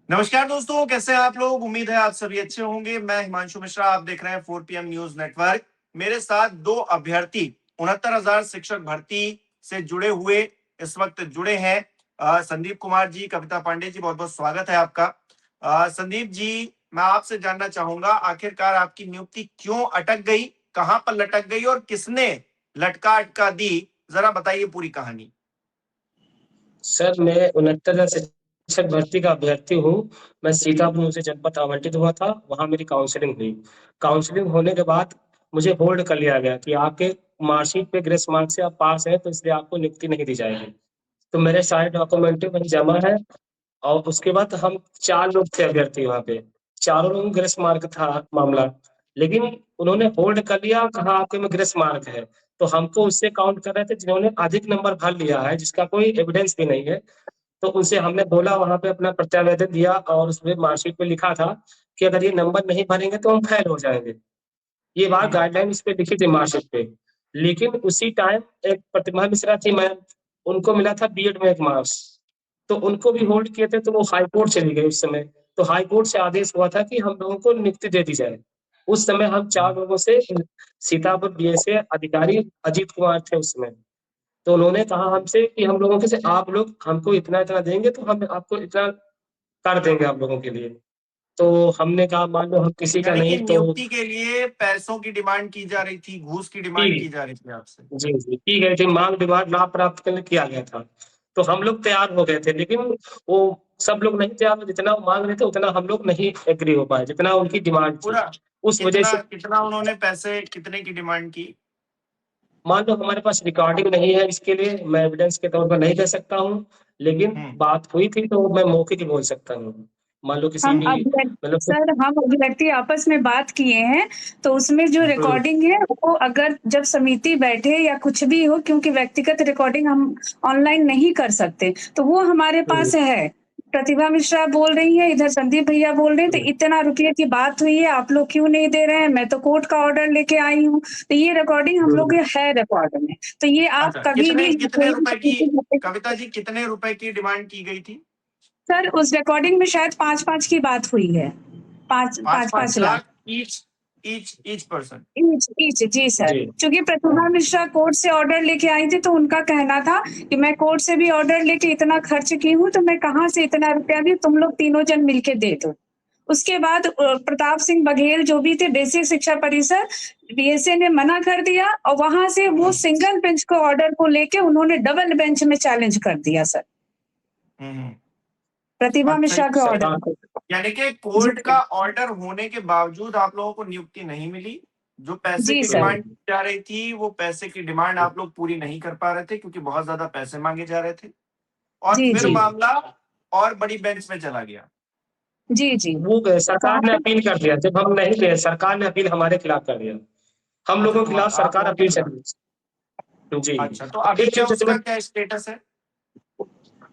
नमस्कार दोस्तों, कैसे हैं आप लोग। उम्मीद है आप सभी अच्छे होंगे। मैं हिमांशु मिश्रा, आप देख रहे हैं 4 PM न्यूज नेटवर्क। मेरे साथ दो अभ्यर्थी 69,000 शिक्षक भर्ती से जुड़े हुए इस वक्त जुड़े हैं। संदीप कुमार जी, कविता पांडे जी, बहुत बहुत स्वागत है आपका। संदीप जी, मैं आपसे जानना चाहूंगा, आखिरकार आपकी नियुक्ति क्यों अटक गई, कहां पर लटक गई और किसने लटका अटका दी, जरा बताइए पूरी कहानी। सर, मैं 69,000 शिक्षक भर्ती का अभ्यर्थी हूँ। मैं सीतापुर मुझे जनपद आवंटित हुआ था, वहां मेरी काउंसलिंग हुई। काउंसलिंग होने के बाद मुझे होल्ड कर लिया गया कि आपके मार्कशीट पे ग्रेस मार्क से आप पास हैं, तो इसलिए आपको नियुक्ति नहीं दी जाएगी। तो मेरे सारे डॉक्यूमेंट वही जमा है। और उसके बाद हम 4 लोग थे अभ्यर्थी वहां पे। चारों लोगों को ग्रेस मार्क था मामला, लेकिन उन्होंने होल्ड कर लिया, कहा आपके में ग्रेस मार्क है। तो हमको उससे काउंट कर रहे थे जिन्होंने अधिक नंबर भर लिया है, जिसका कोई एविडेंस भी नहीं है। तो उनसे हमने बोला, वहां पे अपना प्रत्यावेदन दिया और उसमें मार्कशीट में लिखा था कि अगर ये नंबर नहीं भरेंगे तो हम फेल हो जाएंगे। ये बात गाइडलाइन उस पे लिखी थी मार्कशीट पे। लेकिन उसी टाइम एक प्रतिभा मिश्रा थी मैम, उनको मिला था बीएड में एक मार्क्स। तो उनको भी होल्ड किए थे, तो वो हाई कोर्ट चली गई उस समय। तो हाई कोर्ट से आदेश हुआ था कि हम लोगों को नियुक्ति दे दी जाए। उस समय हम 4 लोगों से सीतापुर बीएसए अधिकारी अजीत कुमार थे उस समय। तो उन्होंने कहा हमसे कि हम लोगों के से आप लोग हमको इतना इतना देंगे तो हम आपको इतना कर देंगे आप लोगों के लिए। तो हमने कहा मान लो हम किसी का यानी कि नहीं तो नियुक्ति के लिए पैसों की डिमांड की जा रही थी, घूस की डिमांड की ठीक, जा रही थी आपसे। जी जी, की गई थी मांग, डिमांड लाभ प्राप्त करने किया गया था। तो हम लोग तैयार हो गए थे, लेकिन वो सब लोग नहीं तैयार हुए। जितना वो मांग रहे थे उतना हम लोग नहीं एग्री हो पाए, जितना उनकी डिमांड थी। पूरा उस वजह कितना से कितना उन्होंने पैसे कितने की डिमांड की। मान लो हमारे पास रिकॉर्डिंग नहीं है, इसके लिए मैं एविडेंस के तौर पर नहीं दे सकता हूँ। लेकिन हम्म। बात हुई थी तो मैं मौके की बोल सकता हूँ। मान लो किसी हम भी अभ्यर्थी मतलब सर हम अभ्यर्थी आपस में बात किए हैं, तो उसमें जो हम्म, रिकॉर्डिंग है वो अगर जब समिति बैठे या कुछ भी हो, क्योंकि व्यक्तिगत रिकॉर्डिंग हम ऑनलाइन नहीं कर सकते, तो वो हमारे हम्म, पास है। प्रतिभा मिश्रा बोल रही है, इधर संदीप भैया बोल रहे हैं, तो हम्म, इतना रुपये की बात हुई है, आप लोग क्यों नहीं दे रहे हैं, मैं तो कोर्ट का ऑर्डर लेके आई हूँ। तो ये रिकॉर्डिंग हम लोग हम्म। के है रिकॉर्ड में। तो ये आप अच्छा, कभी कितने भी कितने रुपए की, कविता जी, कितने रुपए की डिमांड की गई थी। सर उस रिकॉर्डिंग में शायद 5-5 की बात हुई है। पाँच पांच पाँच पांच 5 lakh lakh each, each person. Each जी सर। जी क्योंकि प्रतिभा मिश्रा कोर्ट से ऑर्डर लेके आई थी, तो उनका कहना था कि मैं कोर्ट से भी ऑर्डर लेके इतना खर्च की हूँ, तो मैं कहाँ से इतना रुपया भी, तुम लोग तीनों जन मिलके दे दो। उसके बाद प्रताप सिंह बघेल जो भी थे, बेसिक शिक्षा परिषद बीएसए ने मना कर दिया, और वहां से वो सिंगल बेंच को ऑर्डर को लेके उन्होंने डबल बेंच में चैलेंज कर दिया सर, हम्म। प्रतिभा अच्छा, मिश्रा के ऑर्डर सरकार को। यानी कि जी कोर्ट का ऑर्डर होने के बावजूद आप लोगों को नियुक्ति नहीं मिली। जो पैसे जी की सर। डिमांड की जा रही थी, वो पैसे की डिमांड आप लोग पूरी नहीं कर पा रहे थे, क्योंकि बहुत ज्यादा पैसे मांगे जा रहे थे। और जी फिर जी मामला और बड़ी बेंच में चला गया। जी जी। वो गए, सरकार वहां ने पे अपील कर दिया। जब हम नहीं गए, सरकार ने अपील हमारे खिलाफ कर दिया। हम अच्छा, लोगों तो के खिलाफ आप सरकार लोगों के अपील खिलाफ। चली। जी। अच्छा, तो अभी फिर क्या जो उसका जजमेंट, क्या स्टेटस है।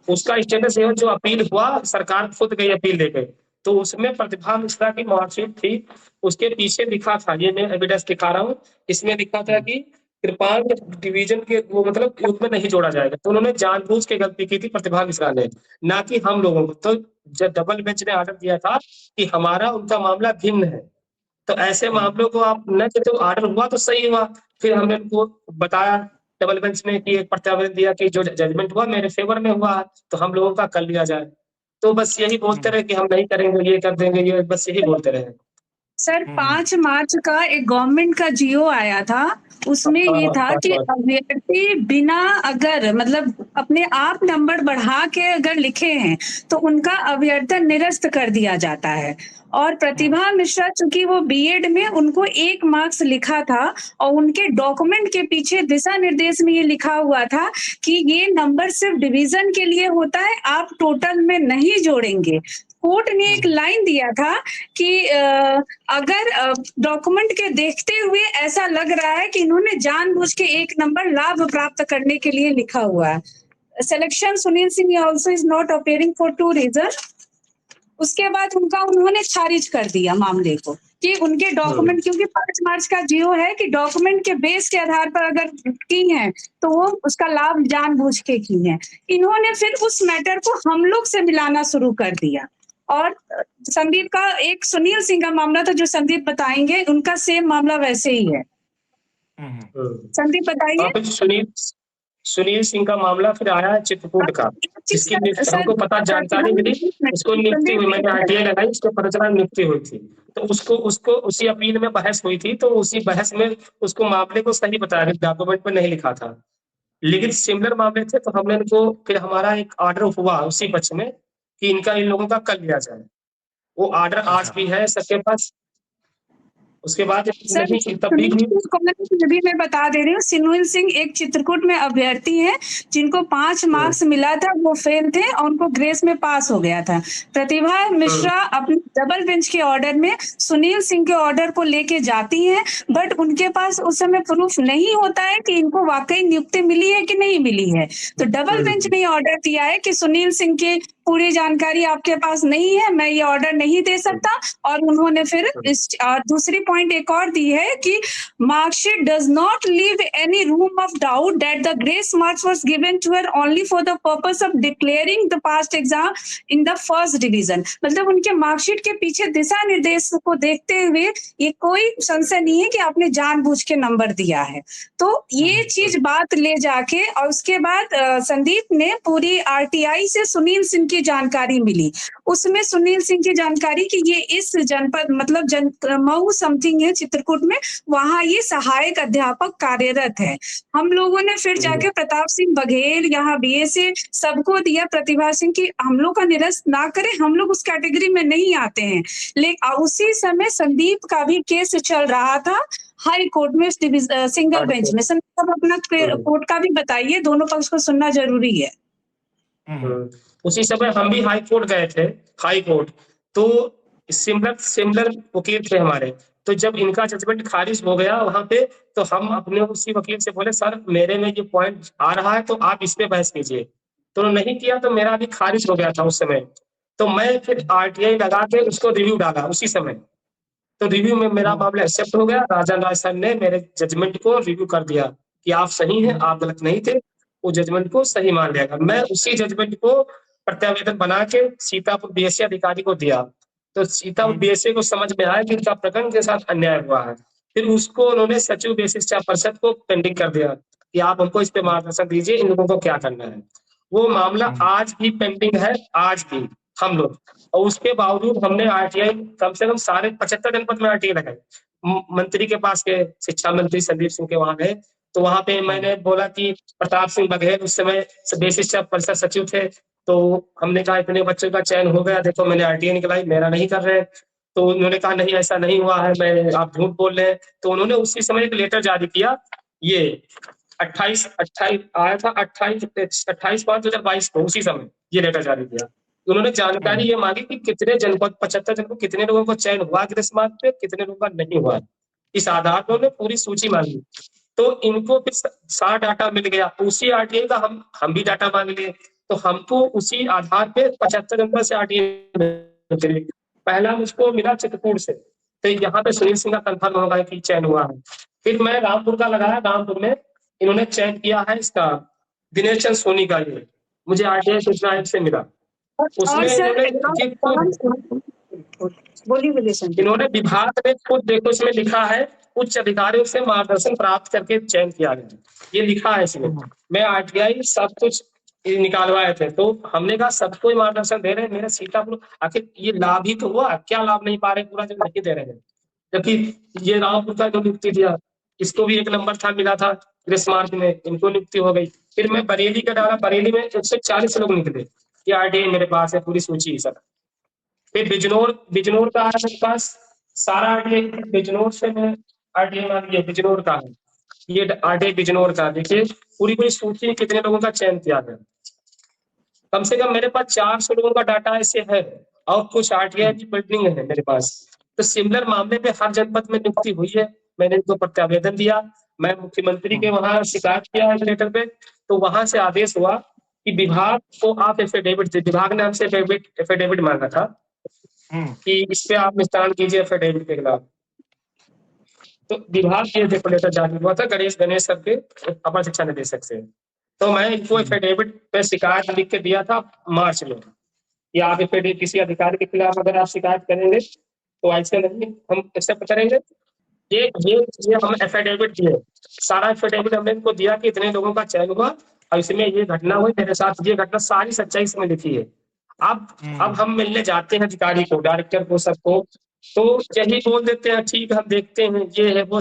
उसका स्टेटस ये है, जो अपील हुआ सरकार खुद गई अपील लेके। तो उसमें प्रतिभा मिश्रा की मार्कशीट थी, उसके पीछे लिखा था, ये मैं एविडेंस दिखा रहा हूँ। इसमें लिखा था कि कृपांक डिवीजन के वो मतलब युग में नहीं जोड़ा जाएगा। तो उन्होंने जानबूझ के गलती की थी प्रतिभा मिश्रा ने, ना कि हम लोगों को। तो जब डबल बेंच ने आर्डर दिया था कि हमारा उनका मामला भिन्न है, तो ऐसे मामलों को आप न, तो ऑर्डर हुआ तो सही हुआ। फिर हमने उनको बताया डबल बेंच में कि एक प्रत्यावर्तन दिया कि जो जजमेंट हुआ मेरे फेवर में हुआ, तो हम लोगों का कर लिया जाए। तो बस यही बोलते रहे कि हम नहीं करेंगे, ये कर देंगे, ये बस यही बोलते रहे। सर 5 मार्च का एक गवर्नमेंट का जियो आया था, उसमें ये हाँ, था बस कि बस। अभ्यर्थी बिना अगर मतलब अपने आप नंबर बढ़ा के अगर लिखे हैं, तो उनका अभ्यर्थन निरस्त कर दिया जाता है। और प्रतिभा मिश्रा चूंकि वो बीएड में उनको 1 मार्क्स लिखा था, और उनके डॉक्यूमेंट के पीछे दिशा निर्देश में ये लिखा हुआ था कि ये नंबर सिर्फ डिवीजन के लिए होता है, आप टोटल में नहीं जोड़ेंगे। कोर्ट ने एक लाइन दिया था कि अगर डॉक्यूमेंट के देखते हुए ऐसा लग रहा है कि इन्होंने जानबूझ के 1 नंबर लाभ प्राप्त करने के लिए लिखा हुआ है। Selection Sunil Singh also is not appearing for 2 reason. उसके बाद उन्होंने खारिज कर दिया मामले को कि उनके डॉक्यूमेंट, क्योंकि 5 मार्च का जियो है कि डॉक्यूमेंट के बेस के आधार पर अगर की है, तो वो उसका लाभ जानबूझ के की है। इन्होंने फिर उस मैटर को हम लोग से मिलाना शुरू कर दिया। और संदीप का एक सुनील सिंह का मामला था जो संदीप बताएंगे, उनका सेम मामला वैसे ही है। संदीप बताइए। और फिर सुनील सिंह का मामला फिर आया चित्रकूट का, जिसकी हमको पता जानकारी मिली, उसको नियुक्ति हुई, मैंने आरटीआई लगाई, उसको पता चला नियुक्ति हुई थी, तो उसको उसी अपील में बहस हुई थी, तो उसी बहस में उसको मामले को सही बताया, डॉक्यूमेंट में नहीं लिखा था, लेकिन सिमिलर मामले थे, तो हमने इनको फिर हमारा एक ऑर्डर हुआ उसी पक्ष में कि इन लोगों का कर लिया जाए। वो ऑर्डर आज भी है सबके पास। उसके बाद सर भी मैं बता दे रही हूँ, सुनील सिंह एक चित्रकूट में अभ्यर्थी है जिनको 5 मार्क्स मिला था, वो फेल थे और उनको ग्रेस में पास हो गया था। प्रतिभा मिश्रा अपने डबल बेंच के ऑर्डर में सुनील सिंह के ऑर्डर को लेके जाती है, बट उनके पास उस समय प्रूफ नहीं होता है कि इनको वाकई नियुक्ति मिली है कि नहीं मिली है। तो डबल बेंच ने ऑर्डर दिया है कि सुनील सिंह की पूरी जानकारी आपके पास नहीं है, मैं ये ऑर्डर नहीं दे सकता। और उन्होंने फिर इस दूसरी पॉइंट एक और दी है कि marksheet does not leave any room of doubt that the grace marks was given to her only for the purpose of declaring the past exam in the first division. मतलब उनके मार्कशीट के पीछे दिशा निर्देश को देखते हुए ये कोई संशय नहीं है कि आपने जानबूझ के नंबर दिया है। तो ये चीज बात ले जाके और उसके बाद संदीप ने पूरी आरटीआई से सुनील सिंह की जानकारी मिली, उसमें सुनील सिंह की जानकारी कि ये इस जनपद मतलब मऊ समथिंग है चित्रकूट में, वहां ये सहायक अध्यापक कार्यरत है। हम लोगों ने फिर जाके प्रताप सिंह बघेल यहाँ बीएसए सबको दिया, प्रतिभा सिंह की हम लोग का निरस्त ना करें, हम लोग उस कैटेगरी में नहीं आते हैं। लेकिन उसी समय संदीप का भी केस चल रहा था हाई कोर्ट में सिंगल बेंच में। संदीप अपना कोर्ट का भी बताइए, दोनों पक्ष को सुनना जरूरी है। उसी समय हम भी हाई कोर्ट गए थे, हाई कोर्ट, तो सिमिलर वकील थे हमारे। तो जब इनका जजमेंट खारिज हो गया वहां पे, तो हम अपने उसी वकील से बोले सर मेरे में ये पॉइंट आ रहा है तो आप इस पे बहस कीजिए, तो नहीं किया, तो मेरा भी खारिज हो गया था उस समय। तो मैं फिर आरटीआई लगा के उसको रिव्यू डाला उसी समय, तो रिव्यू में मेरा मामला एक्सेप्ट हो गया। राजन राज सर ने मेरे जजमेंट को रिव्यू कर दिया कि आप सही हैं, आप गलत नहीं थे, वो जजमेंट को सही मान लिया। मैं उसी जजमेंट को प्रत्यावेदन बना के सीतापुर बीएसए अधिकारी को दिया, तो सीतापुर बीएसए को समझ में आया कि उनका प्रकरण के साथ अन्याय हुआ है। फिर उसको उन्होंने सचिव बेसिस शिक्षा परिषद को पेंडिंग कर दिया कि आप हमको इस पे मार्गदर्शन दीजिए, इन लोगों को क्या करना है। वो मामला आज भी पेंडिंग है, आज भी हम लोग, और उसके बावजूद हमने आरटीआई कम से कम सारे 75 जनपद में आरटीआई लगाई। मंत्री के पास गए, शिक्षा मंत्री संदीप सिंह के वहां गए, तो वहां पे मैंने बोला कि प्रताप सिंह बघेल उस समय बेसिस शिक्षा परिषद सचिव थे, तो हमने कहा इतने बच्चों का चयन हो गया, देखो मैंने आरटीआई निकलाई, मेरा नहीं कर रहे। तो उन्होंने कहा नहीं ऐसा नहीं हुआ है, मैं आप झूठ बोल रहे हैं। तो उन्होंने उसी समय एक लेटर जारी किया, ये 28 आया था 28/5/2022 को, उसी समय ये लेटर जारी किया। उन्होंने जानकारी ये मांगी कि कितने जनपद 75 जनपद कितने लोगों को चयन हुआ ग्रेस मार्क पे, कितने लोगों का नहीं हुआ। इस आधार पर उन्होंने पूरी सूची मांगी, तो इनको फिर सारा डाटा मिल गया। उसी आरटीआई का हम भी डाटा मांग लिए, तो हमको उसी आधार पे 75 जनपद से आरटीआई पहला मुझको मिला चित्रकूट से, तो यहाँ पे सुनील सिंह का कंफर्म होगा कि चयन हुआ है। फिर मैं रामपुर का लगाया, रामपुर में इन्होंने चयन किया है इसका दिनेश चंद सोनी का, ये मुझे आरटीआई सूचना आयोग से मिला। उसमें इन्होंने विभाग में खुद देखो इसमें लिखा है उच्च अधिकारियों से मार्गदर्शन प्राप्त करके चयन किया गया, ये लिखा है इसमें। मैं आरटीआई सब कुछ निकालवाए थे, तो हमने कहा सबको ही मार्गदर्शन दे रहे हैं, मेरा सीतापुर आखिर ये लाभ ही तो हुआ, क्या लाभ नहीं पा रहे पूरा जब नहीं दे रहे हैं। जबकि ये रामपुर का जो नियुक्ति दिया, इसको भी 1 नंबर था मिला था ग्रेस मार्क में, इनको नियुक्ति हो गई। फिर मैं बरेली का डाला, बरेली में 140 लोग निकले, ये आरटीआई मेरे पास है पूरी सूची सर। फिर बिजनौर का है मेरे पास सारा आरटीआई, बिजनौर से मैं आरटीआई मान लिया, बिजनौर का है ये आरटीआई बिजनौर का। देखिए पूरी सूची में कितने लोगों का चयन किया गया, कम से कम मेरे पास 400 लोगों का डाटा ऐसे है, और कुछ आरटीआई की पेंडिंग है मेरे पास। तो सिमिलर मामले पे हर जनपद में नियुक्ति हुई है, मैंने इनको प्रत्यावेदन दिया, मैं मुख्यमंत्री के वहां शिकायत किया है लेटर पे, तो वहां से आदेश हुआ कि विभाग को आप एफिडेविट दे, विभाग ने हमसे एफिडेविट मांगा था कि इस पे आप निस्तारण कीजिए एफिडेविट के खिलाफ। तो विभाग ये देखो लेटर जारी हुआ था गणेश सर के अपर शिक्षा निदेशक से, तो मैं इनको एफिडेविट पे शिकायत लिख के दिया था मार्च में। या आप एफिडेविट किसी अधिकारी के खिलाफ अगर आप शिकायत करेंगे तो ऐसे नहीं हम एक्सेप्ट करेंगे। ये हम एफिडेविट दिए, सारा एफिडेविट हमने इनको दिया कि इतने लोगों का चयन हुआ और इसमें ये घटना हुई, मेरे साथ ये घटना, सारी सच्चाई इसमें लिखी है। अब हम मिलने जाते हैं अधिकारी को, डायरेक्टर को, सबको, तो यही बोल देते हैं ठीक हम देखते हैं, ये है वो,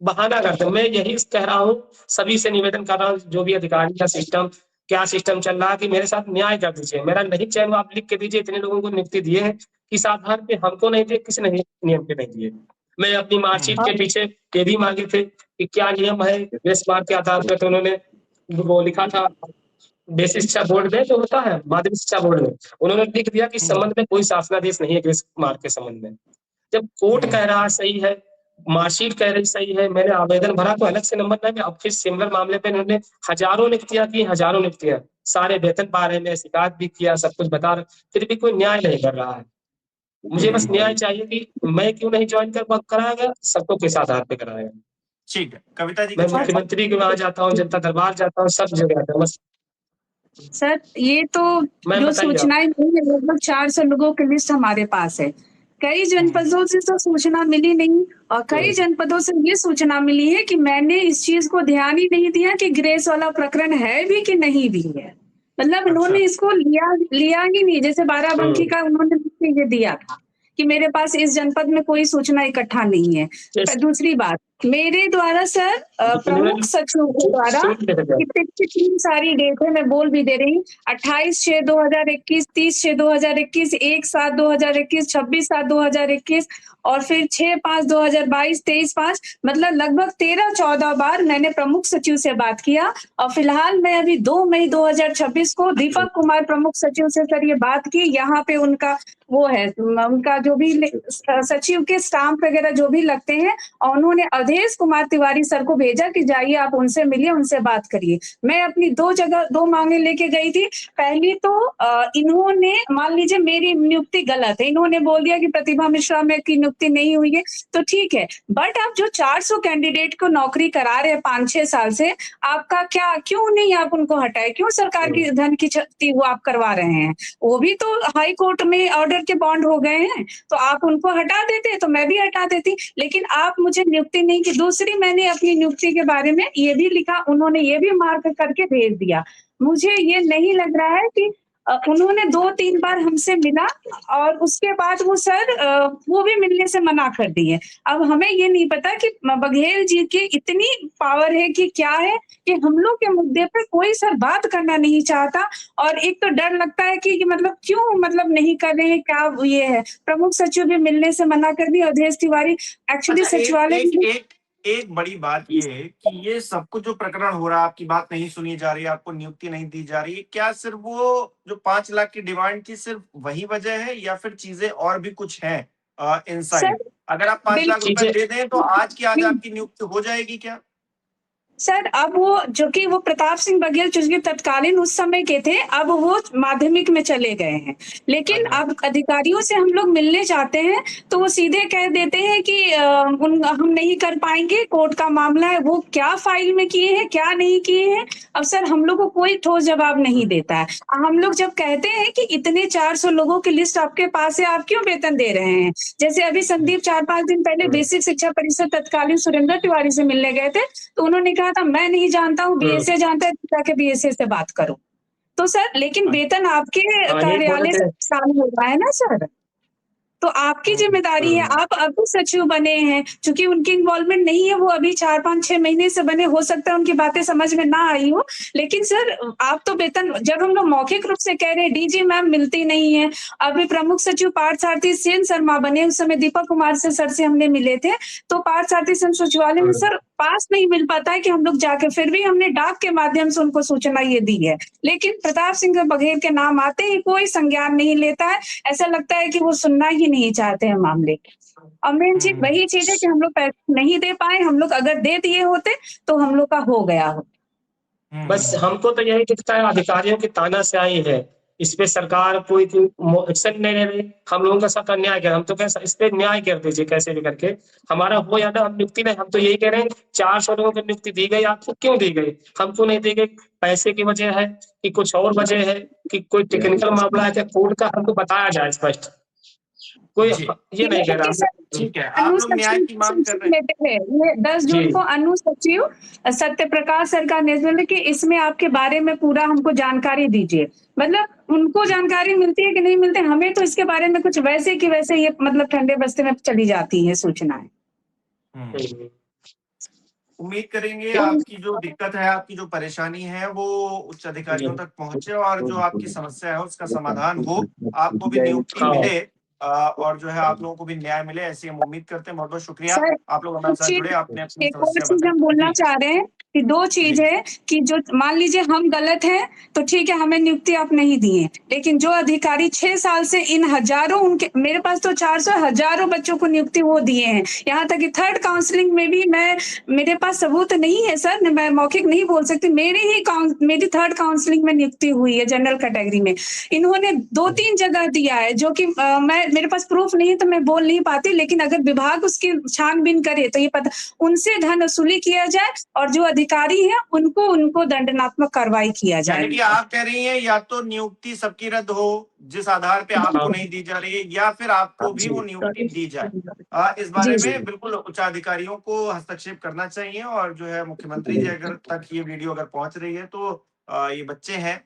बहाना करते हैं। मैं यही कह रहा हूँ, सभी से निवेदन कर रहा हूँ, जो भी अधिकारी का सिस्टम, क्या सिस्टम चल रहा है, कि मेरे साथ न्याय कर दीजिए, मेरा नहीं चयन आप लिख के दीजिए, इतने लोगों को नियुक्ति दिए हैं, किस आधार पे हमको नहीं दिए, किस नहीं नियम पे नहीं दिए। मैं अपनी मार्कशीट के पीछे ये भी मांगे थे कि क्या नियम है, ग्रेस मार्क के आधार पर, तो उन्होंने वो लिखा था बेसिक शिक्षा बोर्ड में जो होता है, माध्यमिक शिक्षा बोर्ड में, उन्होंने लिख दिया कि इस संबंध में कोई शासनादेश नहीं है ग्रेस मार्क के संबंध में। जब कोर्ट कह रहा सही है, मार्कशीट कह रही सही है, मैंने आवेदन भरा तो अलग से नंबर नहीं, अब फिर सिमिलर मामले पे इन्होंने हजारों नियुक्तियां की, हजारों नियुक्तियां, सारे वेतन पा रहे हैं, शिकायत भी किया, सब कुछ बता रहे, फिर भी कोई न्याय नहीं कर रहा है। मुझे बस न्याय चाहिए कि मैं क्यों नहीं ज्वाइन कराया गया, सबको किस आधार पे कराया गया। ठीक है, कविता जी मैं मुख्यमंत्री के वहां जाता हूँ, जनता दरबार जाता हूँ, सब जगह जाता हूँ, बस सर ये तो मैं जो बताइए सूचनाएं मिली है, लगभग 400 लोगों की लिस्ट हमारे पास है। कई जनपदों से तो सूचना मिली नहीं, और कई जनपदों से ये सूचना मिली है कि मैंने इस चीज को ध्यान ही नहीं दिया कि ग्रेस वाला प्रकरण है भी कि नहीं भी है। मतलब इन्होंने इसको लिया ही नहीं। जैसे बाराबंकी का उन्होंने ये दिया था कि मेरे पास इस जनपद में कोई सूचना इकट्ठा नहीं है। दूसरी बात, मेरे द्वारा सर प्रमुख सचिव के द्वारा कितनी सारी डेट है, मैं बोल भी दे रही हूँ, 28/6/2021, 30/6/2021, 1/7/2021, 26/7/2021 और फिर 6/5/2022, 23/5, मतलब लगभग 13-14 बार मैंने प्रमुख सचिव से बात किया। और फिलहाल मैं अभी 2 मई 2026 को दीपक कुमार प्रमुख सचिव से सर ये बात की। यहाँ पे उनका वो है, उनका जो भी सचिव के स्टाम्प वगैरह जो भी लगते हैं, और उन्होंने अवधेश कुमार तिवारी सर को भेजा कि जाइए आप उनसे मिलिए, उनसे बात करिए। मैं अपनी 2 मांगे लेके गई थी। पहली तो इन्होंने, मान लीजिए मेरी नियुक्ति गलत है, इन्होंने बोल दिया कि प्रतिभा मिश्रा में की नियुक्ति नहीं हुई है, तो ठीक है, बट आप जो 400 कैंडिडेट को नौकरी करा रहे हैं 5-6 साल से, आपका क्या, क्यों नहीं आप उनको हटाए, क्यों सरकार की धन की क्षति वो आप करवा रहे हैं? वो भी तो हाई कोर्ट में ऑर्डर के बॉन्ड हो गए हैं, तो आप उनको हटा देते तो मैं भी हटा देती, लेकिन आप मुझे नियुक्ति नहीं की। दूसरी, मैंने अपनी नियुक्ति के बारे में ये भी लिखा, उन्होंने ये भी मार्क करके भेज दिया। मुझे ये नहीं लग रहा है कि उन्होंने 2-3 बार हमसे मिला और उसके बाद वो सर वो भी मिलने से मना कर दिए। अब हमें ये नहीं पता कि बघेल जी की इतनी पावर है कि क्या है कि हम लोग के मुद्दे पे कोई सर बात करना नहीं चाहता। और एक तो डर लगता है कि मतलब क्यों, मतलब नहीं कर रहे हैं, क्या ये है। प्रमुख सचिव भी मिलने से मना कर दी, अवधेश तिवारी एक्चुअली सचिवालय एक बड़ी बात ये है कि ये सब कुछ जो प्रकरण हो रहा है, आपकी बात नहीं सुनी जा रही है, आपको नियुक्ति नहीं दी जा रही है, क्या सिर्फ वो जो 5 लाख की डिमांड थी सिर्फ वही वजह है, या फिर चीजें और भी कुछ है इनसाइड? अगर आप 5 लाख रुपए दे दें तो आज की आज आपकी नियुक्ति हो जाएगी क्या? सर अब वो जो कि वो प्रताप सिंह बघेल चूंकि तत्कालीन उस समय के थे, अब वो माध्यमिक में चले गए हैं, लेकिन अब अधिकारियों से हम लोग मिलने चाहते हैं तो वो सीधे कह देते हैं कि हम नहीं कर पाएंगे, कोर्ट का मामला है, वो क्या फाइल में किए हैं क्या नहीं किए हैं। अब सर हम लोग को कोई ठोस जवाब नहीं देता है। हम लोग जब कहते हैं कि इतने 400 लोगों की लिस्ट आपके पास है, आप क्यों वेतन दे रहे हैं? जैसे अभी संदीप 4-5 दिन पहले बेसिक शिक्षा परिषद तत्कालीन सुरेंद्र तिवारी से मिलने गए थे, तो उन्होंने कहा था मैं नहीं जानता हूँ, बीएसए जानता है, जाके बीएसए से बात करो। तो सर लेकिन वेतन आपके कार्यालय से चालू हो रहा है ना सर, तो आपकी जिम्मेदारी है। आप अभी सचिव बने हैं, चूंकि उनकी इन्वॉल्वमेंट नहीं है, वो अभी 4-5-6 महीने से बने, हो सकता है उनकी बातें समझ में ना आई हो, लेकिन सर आप तो वेतन, जब हम लोग मौखिक रूप से कह रहे हैं डीजी मैम मिलती नहीं है, अभी प्रमुख सचिव पार्थ सारथी सेन शर्मा बने, उस समय दीपक कुमार से सर से हमने मिले थे, तो पार्थ सारथी सेन सचिवालय में सर पास नहीं मिल पाता है कि हम लोग जाके, फिर भी हमने डाक के माध्यम से उनको सूचना ये दी है, लेकिन प्रताप सिंह बघेल के नाम आते ही कोई संज्ञान नहीं लेता है। ऐसा लगता है कि वो सुनना ही नहीं चाहते हैं मामले। और मेन चीज वही चीज है कि हम लोग पैसे नहीं दे पाए, हम लोग अगर दे दिए होते तो हम लोग का हो गया हो। बस हमको तो यही दिखता है अधिकारियों की तानाशाही है, इस पे सरकार कोई एक्शन नहीं ले रही, हम लोगों का साथ अन्याय कर, हम तो कैसा इस पे न्याय कर दीजिए कैसे भी करके, हमारा हो या ना, हम नियुक्ति नहीं, हम तो यही कह रहे हैं 400 लोगों को नियुक्ति दी गई, आपको क्यों दी गई, हमको नहीं दी गई, पैसे की वजह है कि कुछ और वजह है कि कोई टेक्निकल मामला है, क्या कोर्ट का हमको बताया जाए स्पष्ट। कोई जी ये नहीं कह रहा। ठीक है, आप लोग न्याय की मांग कर रहे हैं। लेते हैं ये 10 जी। जून को अनु सचिव सत्य प्रकाश सर का नेतृत्व कि इसमें आपके बारे में पूरा हमको जानकारी दीजिए। मतलब उनको जानकारी मिलती है कि नहीं मिलती, हमें तो इसके बारे में कुछ वैसे की वैसे ये मतलब ठंडे बस्ते में चली जाती है सूचनाएं। उम्मीद करेंगे आपकी जो दिक्कत है, आपकी जो परेशानी है वो उच्च अधिकारियों तक पहुंचे और जो आपकी समस्या है उसका समाधान हो, आपको भी नियुक्ति हाँ। मिले और जो है आप लोगों को भी न्याय मिले, ऐसी हम उम्मीद करते हैं। बहुत बहुत शुक्रिया, सर, आप लोग हमारे साथ जुड़े, आपने अपनी एक और समस्या चीज हम बोलना बताई। चाह रहे हैं कि 2 चीज है कि जो मान लीजिए हम गलत हैं तो ठीक है, हमें नियुक्ति आप नहीं दिए, लेकिन जो अधिकारी 6 साल से इन हजारों उनके मेरे पास तो 400 हजारों बच्चों को नियुक्ति वो दिए हैं। यहाँ तक कि थर्ड काउंसलिंग में भी मेरे पास सबूत नहीं है सर, मैं मौखिक नहीं बोल सकती, मेरी थर्ड काउंसलिंग में नियुक्ति हुई है जनरल कैटेगरी में। इन्होंने 2-3 जगह दिया है जो कि मेरे पास प्रूफ नहीं है तो मैं बोल नहीं पाती, लेकिन अगर विभाग उसकी छानबीन करे तो ये पता उनसे धन वसूली किया जाए और जो अधिकारी हैं उनको दंडात्मक कार्रवाई किया जाए। यानी कि आप कह रही हैं या तो नियुक्ति सबकी रद्द हो जिस आधार पे आपको नहीं दी जा रही है, या फिर आपको भी वो नियुक्ति दी जाए। इस बारे जी, में बिल्कुल उच्चाधिकारियों को हस्तक्षेप करना चाहिए और जो है मुख्यमंत्री जी अगर तक ये वीडियो अगर पहुंच रही है तो ये बच्चे हैं,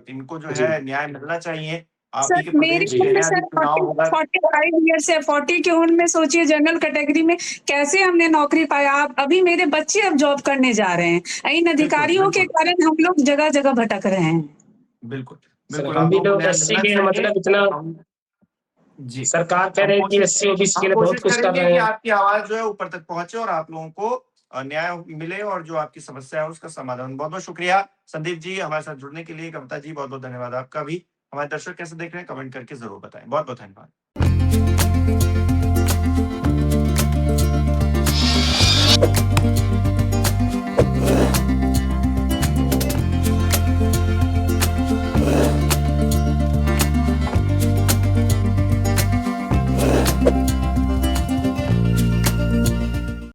इनको जो है न्याय मिलना चाहिए। आप ही सर के मेरी प्रदेश के उम्र हैं, सर अभी चुनाव होगा। 45 ईयर्स है, 40 की उम्र में सोचिए जनरल कैटेगरी में कैसे हमने नौकरी पाया। आप अभी मेरे बच्चे अब जॉब करने जा रहे हैं, इन अधिकारियों के बिल्कुल। कारण हम लोग जगह जगह भटक रहे हैं। बिल्कुल सर बिल्कुल, हम आप भी लोगों को लोग न्याय एससी मिलना के हैं, चाहिए। मतलब इतना हम जी सरकार कह हम रही है कि कोशिश एससी ओबीसी के हम लिए बहुत कोशिश कुछ कर करेंगे रहे कि हैं। आपकी आवाज जो है ऊपर तक पहुंचे और आप लोगों को न्याय मिले और जो आपकी समस्या है उसका समाधान। बहुत बहुत शुक्रिया संदीप जी हमारे साथ जुड़ने के लिए। कविता जी बहुत बहुत धन्यवाद आपका भी। हमारे दर्शक कैसे देख रहे हैं कमेंट करके जरूर बताएं। बहुत बहुत धन्यवाद।